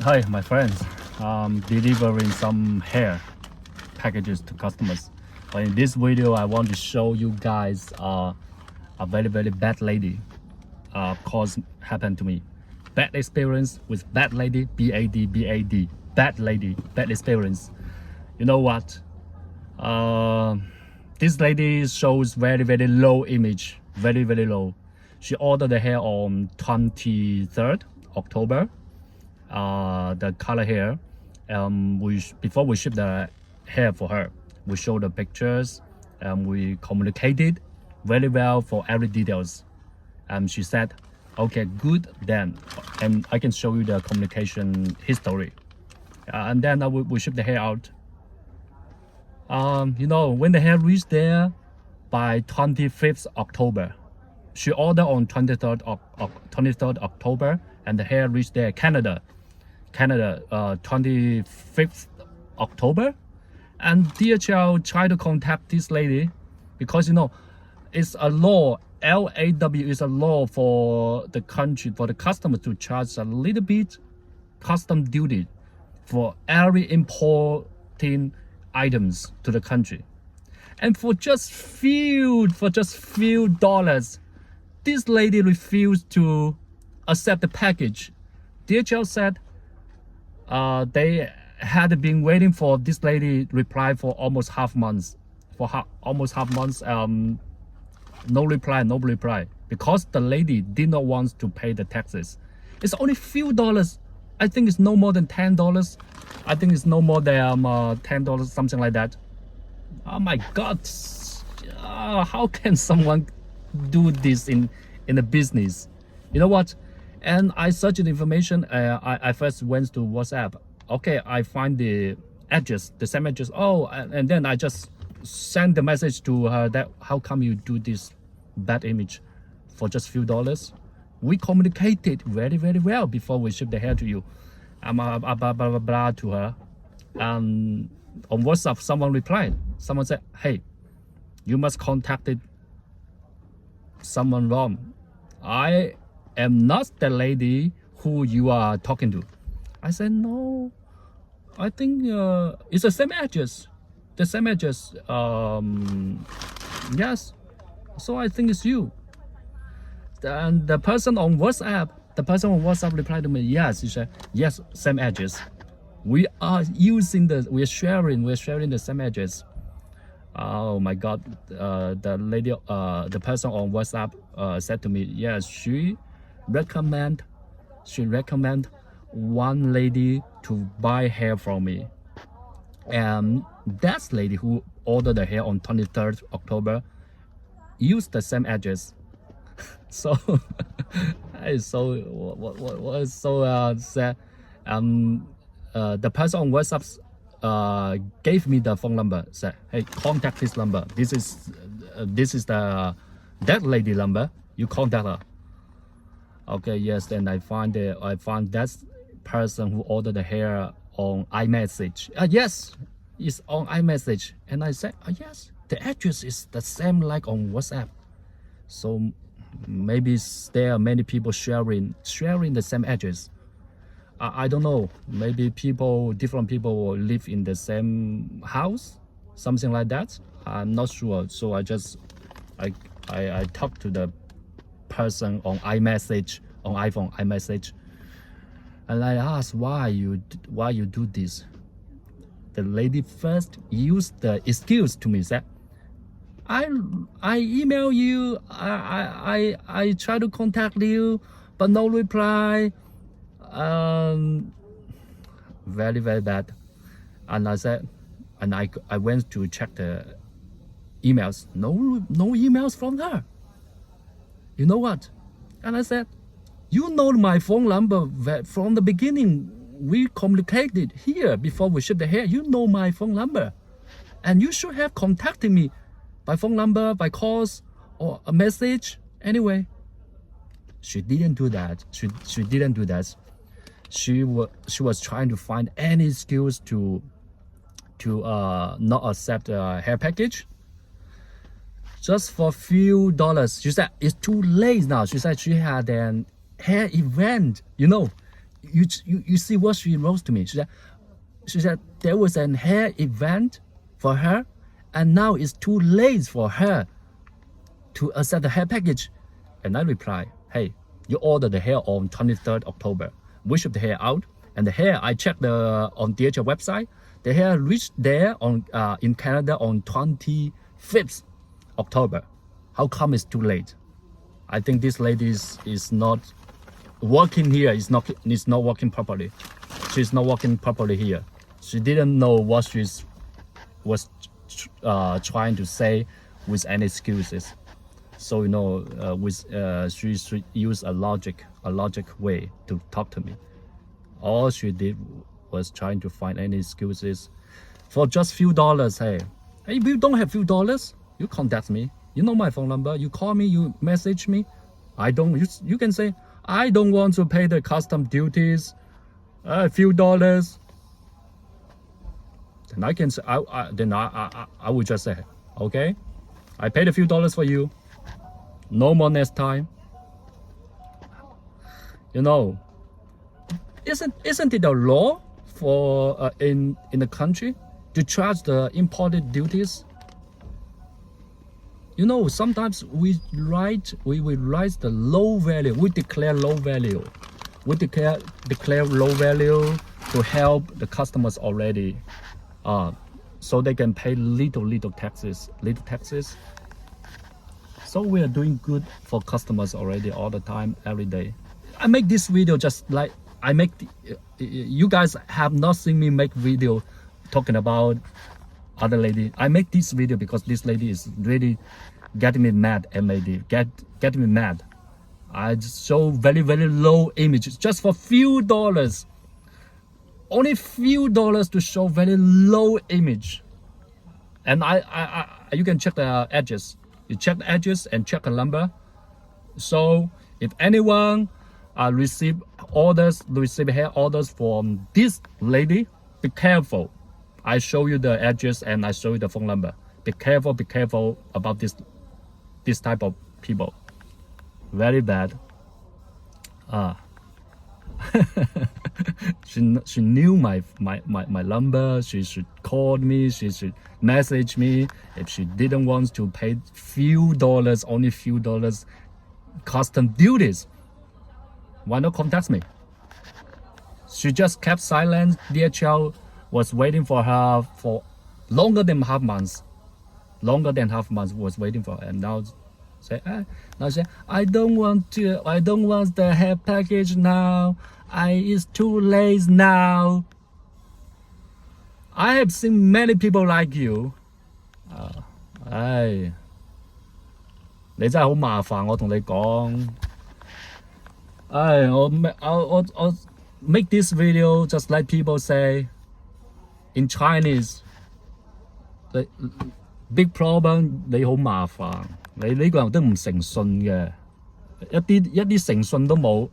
Hi, my friends. Delivering some hair packages to customers. But in this video, I want to show you guys a very bad lady. Cause happened to me. Bad experience with bad lady. BAD. Bad lady. Bad experience. You know what? This lady shows very low image. Very low. She ordered the hair on 23rd October. The color hair. Before we ship the hair for her, we show the pictures. We communicated very well for every details. She said, okay, good then, and I can show you the communication history. And then we ship the hair out. You know, when the hair reached there by 25th October, she ordered on 23rd October, and the hair reached there Canada 25th October. And DHL tried to contact this lady because, you know, it's a law. LAW is a law for the country, for the customer to charge a little bit custom duty for every importing items to the country. And for just few dollars, this lady refused to accept the package. DHL said they had been waiting for this lady reply for almost half months. No reply, because the lady did not want to pay the taxes. It's only few dollars. I think it's no more than $10. I think it's no more than $10, something like that. Oh my God! How can someone do this in a business? You know what? And I searched the information. I first went to WhatsApp. Okay, I find the address, the same address. Oh, and then I just send the message to her that how come you do this bad image for just few dollars? We communicated very well before we ship the hair to you. Blah to her. On WhatsApp, someone replied. Someone said, "Hey, you must contacted someone wrong. I am not the lady who you are talking to." I said, "No, I think it's the same address. The same address. Yes. So I think it's you." And the person on WhatsApp replied to me, "Yes." He said, "Yes, same address. We are sharing the same address." Oh my God! The person on WhatsApp said to me, "Yes, she recommend one lady to buy hair from me, and that lady who ordered the hair on 23rd October used the same address." So it's so what is so sad. The person on WhatsApp gave me the phone number. Said, "Hey, contact this number. This is that lady number. You contact her." Okay, yes. Then I found that person who ordered the hair on iMessage. Yes, it's on iMessage. And I said, yes, the address is the same like on WhatsApp. So maybe there are many people sharing the same address. I don't know. Maybe different people live in the same house, something like that. I'm not sure. So I talked to the person on iMessage, on iPhone iMessage, and I asked why you do this. The lady first used the excuse to me, said, I email you, I try to contact you, but no reply. Very bad. And I said, and I went to check the emails. No emails from her. You know what? And I said, you know my phone number from the beginning. We communicated here before we ship the hair. You know my phone number, and you should have contacted me by phone number, by calls, or a message. Anyway, she didn't do that. She didn't do that. She was trying to find any excuse to not accept a hair package. Just for a few dollars. She said it's too late now. She said she had an hair event. You know, you see what she wrote to me. She said there was an hair event for her, and now it's too late for her to accept the hair package. And I reply, hey, you ordered the hair on 23rd October. We shipped the hair out, and the hair I checked on DHL website. The hair reached there on in Canada on 25th October. How come it's too late? I think this lady is not working here. Is not working properly. She's not working properly here. She didn't know what she was trying to say with any excuses. So she should use a logic way to talk to me. All she did was trying to find any excuses for just few dollars. Hey, if you don't have few dollars, you contact me. You know my phone number. You call me. You message me. You can say I don't want to pay the custom duties. A few dollars. Then I can say I would just say, okay, I paid a few dollars for you. No more next time. Isn't it a law for in the country to charge the imported duties? Sometimes we will write the low value. We declare low value. We declare low value to help the customers already, so they can pay little taxes. So we are doing good for customers already all the time, every day. I make this video just like you guys have not seen me make video talking about other lady. I make this video because this lady is really getting me mad. Getting me mad. I just show very low images just for few dollars. Only few dollars to show very low image. And you can check the edges. You check the edges and check the number. So if anyone receive hair orders from this lady, be careful. I show you the edges and I show you the phone number. Be careful about this type of people. Very bad. She knew my number. She should call me. She should message me. If she didn't want to pay only few dollars custom duties, why not contact me? She just kept silent. DHL was waiting for her for longer than half months. Was waiting for her, and now say I don't want the hair package now. It's too late now. I have seen many people like you. 你真係好麻煩，我同你講。我 make this video just like people say in Chinese. The big problem 你好麻煩，你呢個人都唔誠信嘅，一啲誠信都冇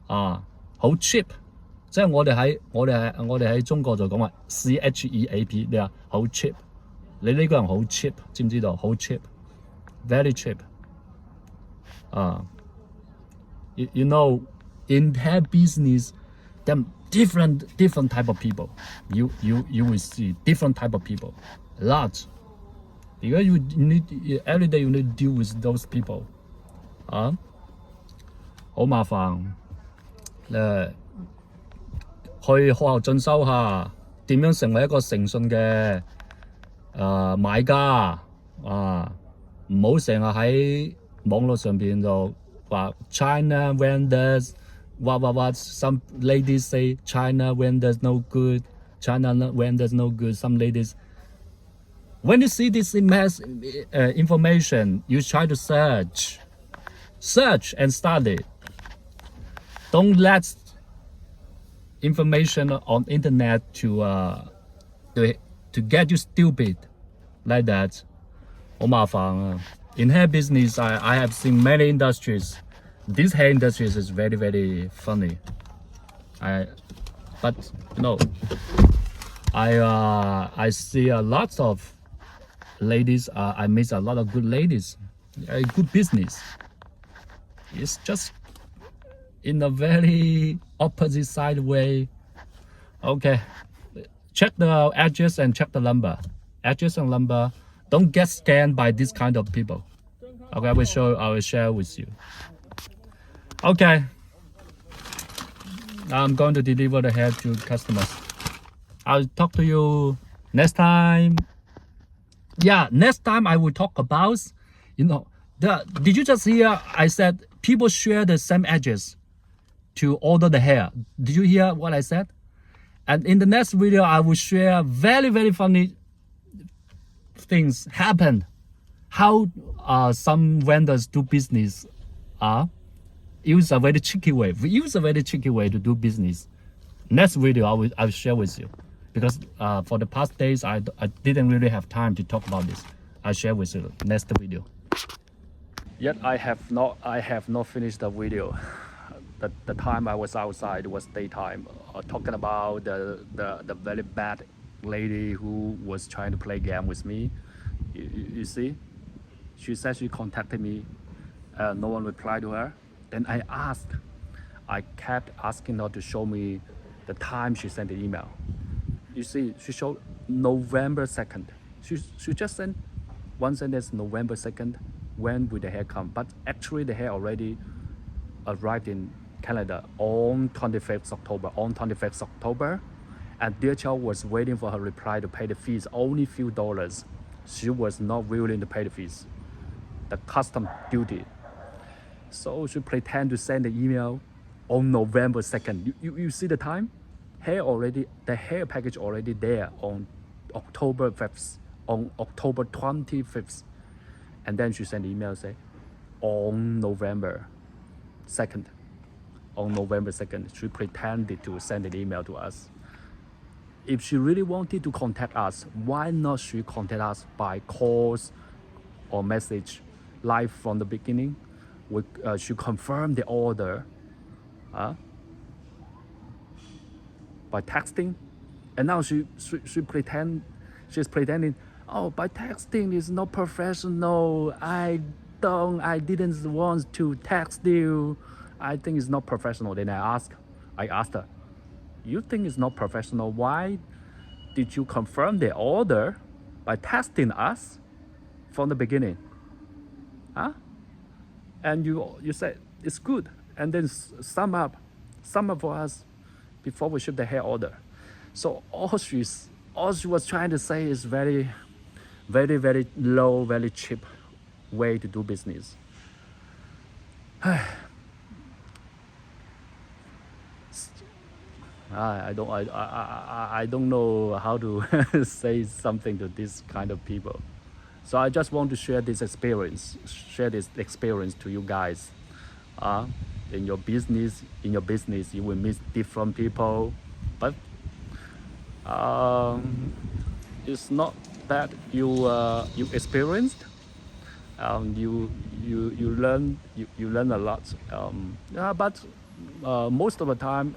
好 cheap。即係我哋喺中國就講話 CHEAP， 你話好 cheap， 你呢個人好 cheap， 知唔知道？好 cheap，very cheap。in hair business, there are different type of people. You will see different type of people, lots. Because you need every day you need to deal with those people. 好麻煩。去學校進修下點樣成為一個誠信嘅買家唔好成日喺網絡上邊就話 China vendors what some ladies say China vendors no good, China vendors no good. Some ladies, when you see this information, you try to search and study. Don't let information on internet to get you stupid like that. 好麻煩 In hair business, I have seen many industries. This hair industry is very funny. But I see a lot of ladies. I meet a lot of good ladies. Good business. in a very opposite side way. Okay, check the address and check the number. Address and number. Don't get scammed by this kind of people. Okay, I will share with you. Okay, I'm going to deliver the hair to customers. I'll talk to you next time. Yeah, next time I will talk about, did you just hear I said people share the same address to order the hair? Did you hear what I said? And in the next video, I will share very, very funny things happened. How some vendors do business. Use a very tricky way. We use a very tricky way to do business. Next video, I will share with you. Because for the past days, I didn't really have time to talk about this. I'll share with you next video. Yet I have not finished the video. The time I was outside was daytime, talking about the very bad lady who was trying to play game with me. You see, she said she contacted me, no one replied to her. Then I kept asking her to show me the time she sent the email. You see, she showed November 2nd. She just sent one sentence, November 2nd, when will the hair come? But actually the hair already arrived in Canada on 25th October. And dear child was waiting for her reply to pay the fees, only few dollars. She was not willing to pay the fees, the custom duty. So she pretend to send the email on November 2nd. You see the time? The hair package already there on October 5th, on October 25th. And then she sent the email say, on November 2nd. On November 2nd, she pretended to send an email to us. If she really wanted to contact us, why not she contact us by calls or message live from the beginning? She confirmed the order by texting, and now she's pretending, oh, by texting is not professional. I didn't want to text you. I think it's not professional. Then I asked her, you think it's not professional? Why did you confirm the order by texting us from the beginning? And you said it's good, and then sum up for us before we ship the hair order. So all she was trying to say is very, very, very low, very cheap way to do business. I don't know how to say something to this kind of people. So I just want to share this experience to you guys. In your business, you will meet different people, but it's not that you experienced. You learn a lot. But most of the time,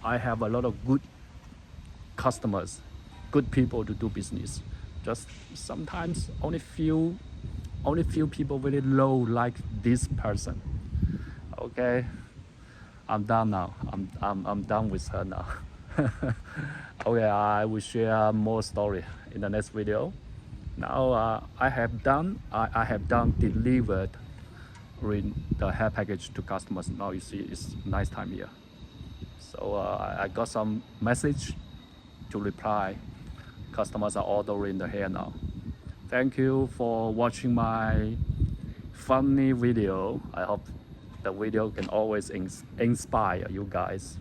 I have a lot of good customers, good people to do business. Just sometimes only few people very low like this person. Okay, I'm done now. I'm done with her now. Okay, I will share more story in the next video. Now I have done delivered the hair package to customers. Now you see it's nice time here. So I got some message to reply. Customers are ordering the hair now. Thank you for watching my funny video. I hope the video can always inspire you guys.